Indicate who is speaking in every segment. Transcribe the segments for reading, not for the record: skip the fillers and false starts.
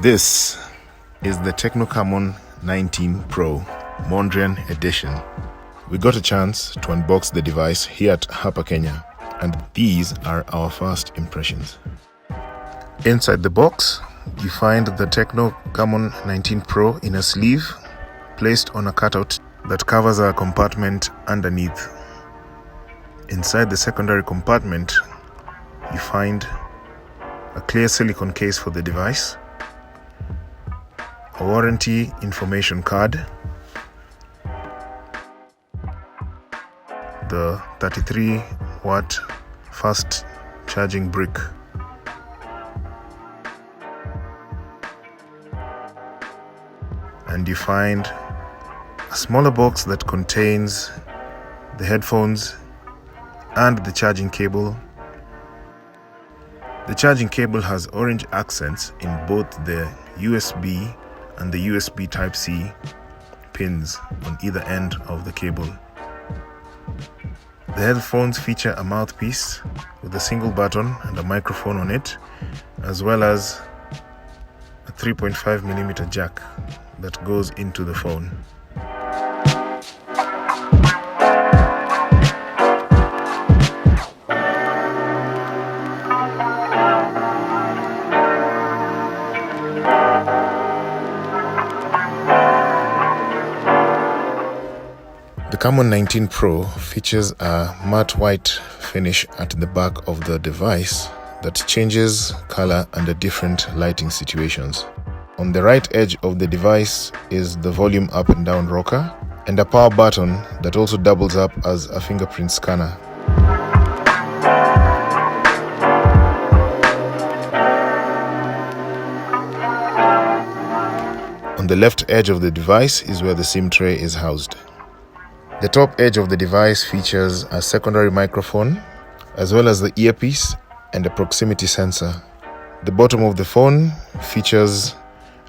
Speaker 1: This is the Tecno Camon 19 Pro Mondrian Edition. We got a chance to unbox the device here at Hapa, Kenya, and these are our first impressions. Inside the box, you find the Tecno Camon 19 Pro in a sleeve placed on a cutout that covers a compartment underneath. Inside the secondary compartment, you find a clear silicone case for the device, a warranty information card, the 33-watt fast charging brick, and you find a smaller box that contains the headphones and the charging cable. The charging cable has orange accents in both the USB and the USB Type-C pins on either end of the cable. The headphones feature a mouthpiece with a single button and a microphone on it, as well as a 3.5mm jack that goes into the phone. The Camon 19 Pro features a matte white finish at the back of the device that changes color under different lighting situations. On the right edge of the device is the volume up and down rocker and a power button that also doubles up as a fingerprint scanner. On the left edge of the device is where the SIM tray is housed. The top edge of the device features a secondary microphone, as well as the earpiece and a proximity sensor. The bottom of the phone features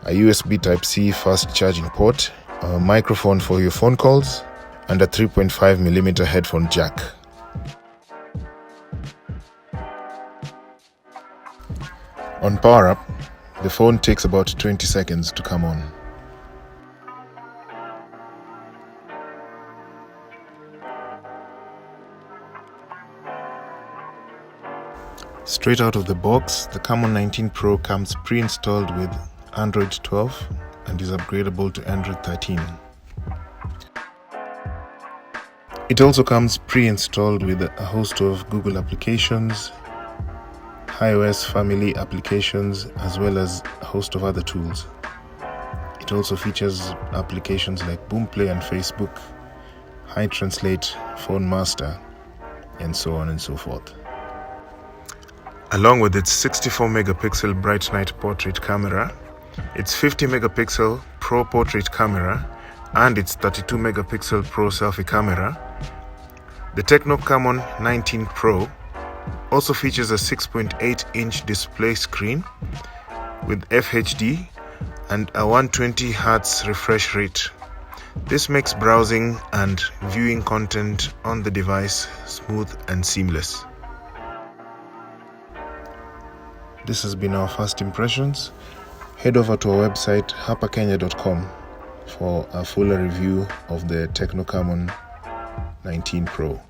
Speaker 1: a USB Type-C fast charging port, a microphone for your phone calls, and a 3.5mm headphone jack. On power up, the phone takes about 20 seconds to come on. Straight out of the box, the Camon 19 Pro comes pre-installed with Android 12 and is upgradable to Android 13. It also comes pre-installed with a host of Google applications, iOS family applications, as well as a host of other tools. It also features applications like Boomplay and Facebook, iTranslate, Phone Master, and so on and so forth. Along with its 64-megapixel bright night portrait camera, its 50-megapixel Pro portrait camera, and its 32-megapixel Pro selfie camera, the Tecno Camon 19 Pro also features a 6.8-inch display screen with FHD and a 120Hz refresh rate. This makes browsing and viewing content on the device smooth and seamless. This has been our first impressions. Head over to our website hapakenya.com for a fuller review of the Tecno Camon 19 Pro.